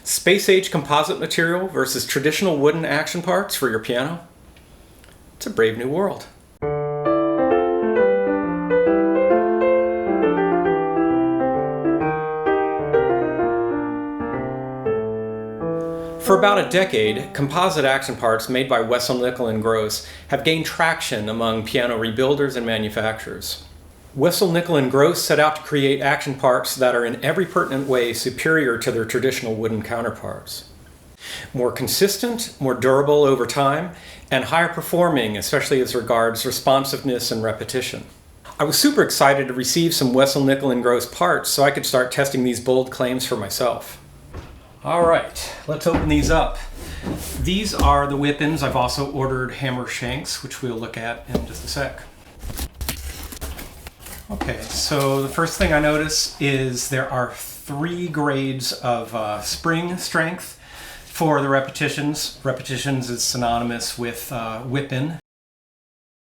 Space-age composite material versus traditional wooden action parts for your piano? It's a brave new world. For about a decade, composite action parts made by Wessell, Nickel & Gross have gained traction among piano rebuilders and manufacturers. Wessell, Nickel & Gross set out to create action parts that are in every pertinent way superior to their traditional wooden counterparts. More consistent, more durable over time, and higher performing, especially as regards responsiveness and repetition. I was super excited to receive some Wessell, Nickel & Gross parts so I could start testing these bold claims for myself. All right, let's open these up. These are the Whippens. I've also ordered hammer shanks, which we'll look at in just a sec. Okay, so the first thing I notice is there are 3 grades of spring strength for the repetitions. Repetitions is synonymous with whippen.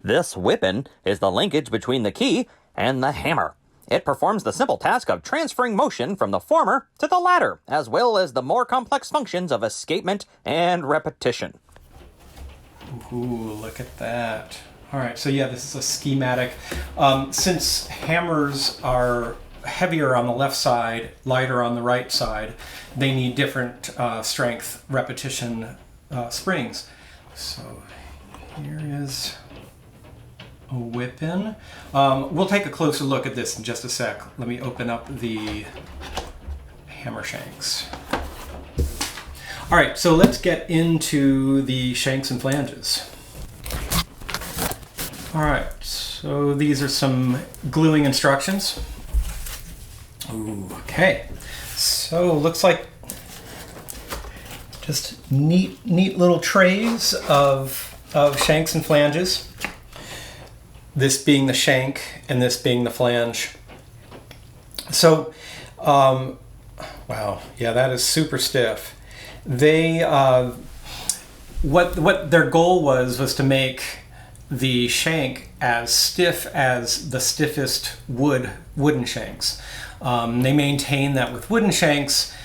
This whippen is the linkage between the key and the hammer. It performs the simple task of transferring motion from the former to the latter, as well as the more complex functions of escapement and repetition. Ooh, look at that. All right, so yeah, this is a schematic. Since hammers are heavier on the left side, lighter on the right side, they need different strength repetition springs. So here is a whippen. We'll take a closer look at this in just a sec. Let me open up the hammer shanks. All right, so let's get into the shanks and flanges. All right, so these are some gluing instructions. Ooh, okay, so looks like just neat little trays of shanks and flanges. This being the shank and this being the flange. So, wow, yeah, that is super stiff. They, what their goal was to make the shank as stiff as the stiffest wooden shanks. They maintain that with wooden shanks,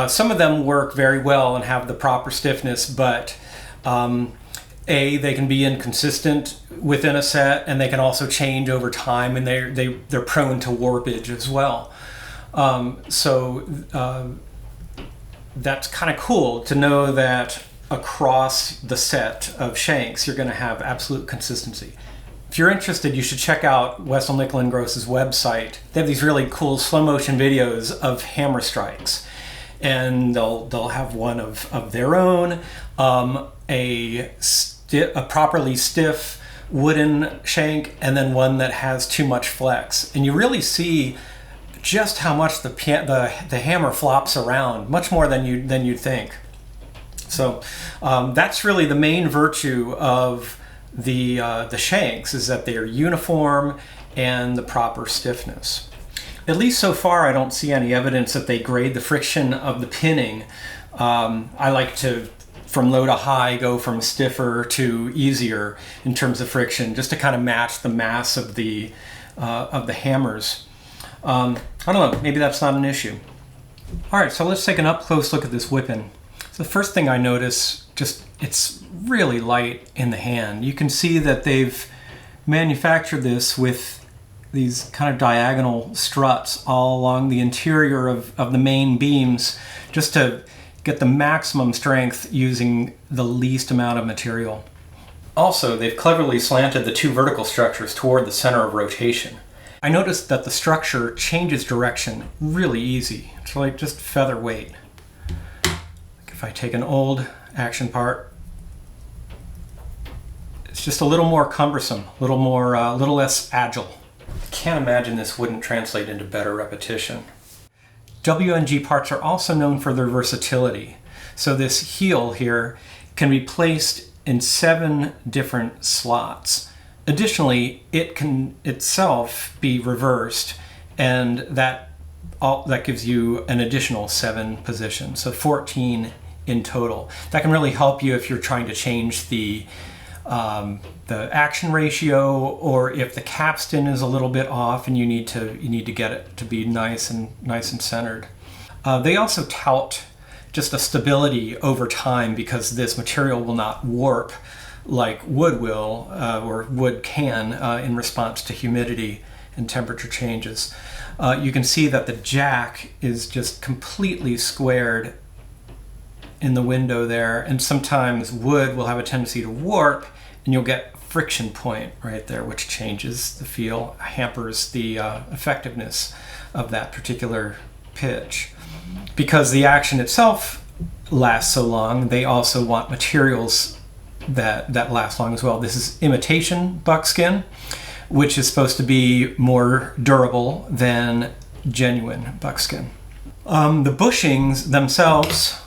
some of them work very well and have the proper stiffness, but they can be inconsistent within a set, and they can also change over time, and they're prone to warpage as well. That's kind of cool to know that across the set of shanks, you're going to have absolute consistency. If you're interested, you should check out Wessell, Nickel & Gross's website. They have these really cool slow motion videos of hammer strikes, and they'll have one of their own, a properly stiff wooden shank, and then one that has too much flex. And you really see just how much the hammer flops around, much more than you'd think. So that's really the main virtue of the shanks, is that they are uniform and the proper stiffness. At least so far, I don't see any evidence that they grade the friction of the pinning. I like to, from low to high, go from stiffer to easier in terms of friction, just to kind of match the mass of the hammers. I don't know, maybe that's not an issue. All right, so let's take an up-close look at this whippen. So the first thing I notice, it's really light in the hand. You can see that they've manufactured this with these kind of diagonal struts all along the interior of the main beams, just to get the maximum strength using the least amount of material. Also, they've cleverly slanted the 2 vertical structures toward the center of rotation. I noticed that the structure changes direction really easy. It's like just featherweight. If I take an old action part, it's just a little more cumbersome, a little less agile. I can't imagine this wouldn't translate into better repetition. WNG parts are also known for their versatility. So this heel here can be placed in 7 different slots. Additionally, it can itself be reversed, and that gives you an additional 7 positions, so 14 in total. That can really help you if you're trying to change the action ratio, or if the capstan is a little bit off and you need to get it to be nice and centered. They also tout just a stability over time, because this material will not warp like wood will, or wood can, in response to humidity and temperature changes. You can see that the jack is just completely squared in the window there, and sometimes wood will have a tendency to warp, and you'll get friction point right there, which changes the feel, hampers the effectiveness of that particular pitch. Because the action itself lasts so long, they also want materials that last long as well. This is imitation buckskin, which is supposed to be more durable than genuine buckskin. The bushings themselves,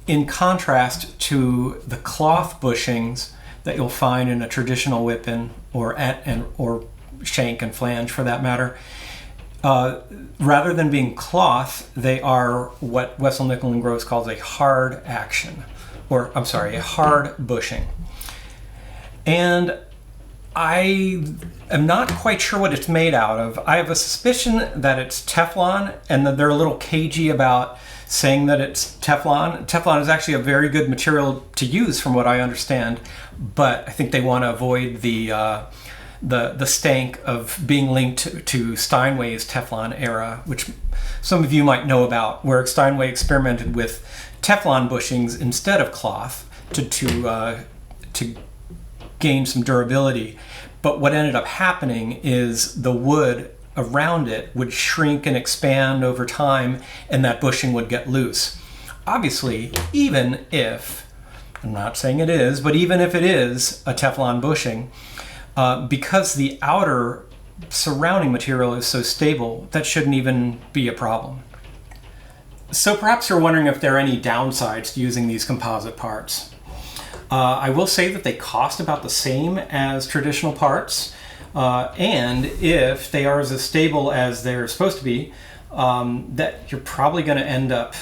in contrast to the cloth bushings that you'll find in a traditional Whippen or shank and flange for that matter, rather than being cloth, they are what Wessell Nickel and Gross calls a hard action, or I'm sorry, a hard bushing. And I am not quite sure what it's made out of. I have a suspicion that it's Teflon, and that they're a little cagey about saying that it's Teflon. Teflon is actually a very good material to use from what I understand, but I think they want to avoid the stank of being linked to Steinway's Teflon era, which some of you might know about, where Steinway experimented with Teflon bushings instead of cloth to gain some durability. But what ended up happening is the wood around it would shrink and expand over time, and that bushing would get loose. Obviously, even if, I'm not saying it is, but even if it is a Teflon bushing, because the outer surrounding material is so stable, that shouldn't even be a problem. So perhaps you're wondering if there are any downsides to using these composite parts. I will say that they cost about the same as traditional parts, and if they are as stable as they're supposed to be, that you're probably going to end up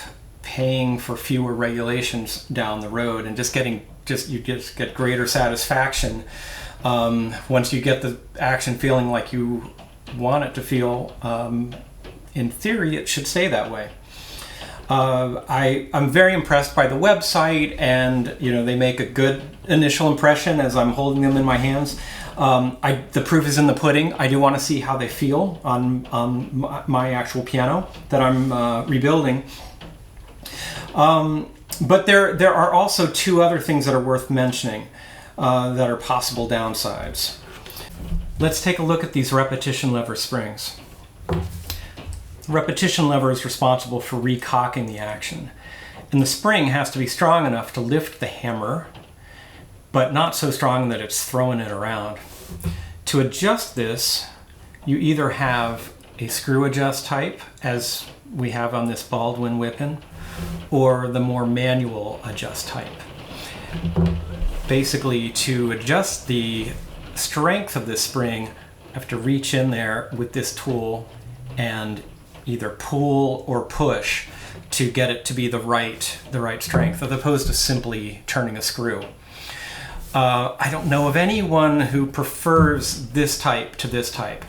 paying for fewer regulations down the road, and you just get greater satisfaction once you get the action feeling like you want it to feel. In theory, it should stay that way. I'm very impressed by the website, and they make a good initial impression as I'm holding them in my hands. The proof is in the pudding. I do want to see how they feel on my actual piano that I'm rebuilding. But there are also two other things that are worth mentioning that are possible downsides. Let's take a look at these repetition lever springs. The repetition lever is responsible for recocking the action, and the spring has to be strong enough to lift the hammer, but not so strong that it's throwing it around. To adjust this, you either have a screw adjust type, as we have on this Baldwin Whippen, or the more manual adjust type. Basically, to adjust the strength of this spring, I have to reach in there with this tool and either pull or push to get it to be the right strength, as opposed to simply turning a screw. I don't know of anyone who prefers this type to this type,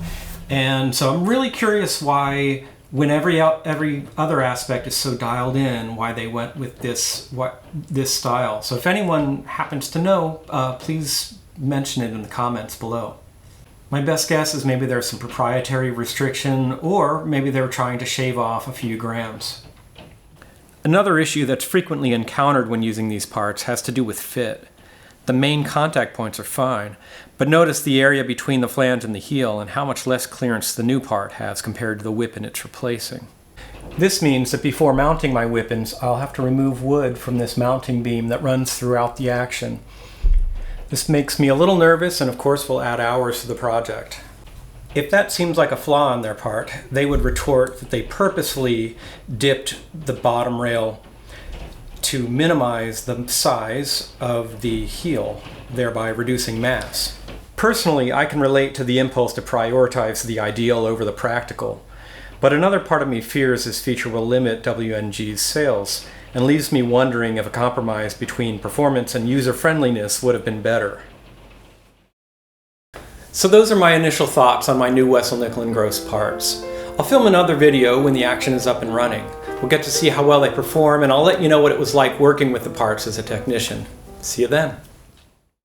and so I'm really curious why, when every other aspect is so dialed in, why they went with this style. So if anyone happens to know, please mention it in the comments below. My best guess is maybe there's some proprietary restriction, or maybe they were trying to shave off a few grams. Another issue that's frequently encountered when using these parts has to do with fit. The main contact points are fine, but notice the area between the flange and the heel and how much less clearance the new part has compared to the Whippen it's replacing. This means that before mounting my Whippens, I'll have to remove wood from this mounting beam that runs throughout the action. This makes me a little nervous, and of course will add hours to the project. If that seems like a flaw on their part, they would retort that they purposely dipped the bottom rail to minimize the size of the heel, thereby reducing mass. Personally, I can relate to the impulse to prioritize the ideal over the practical, but another part of me fears this feature will limit WNG's sales, and leaves me wondering if a compromise between performance and user-friendliness would have been better. So those are my initial thoughts on my new Wessell Nickel and Gross parts. I'll film another video when the action is up and running. We'll get to see how well they perform, and I'll let you know what it was like working with the parts as a technician. See you then.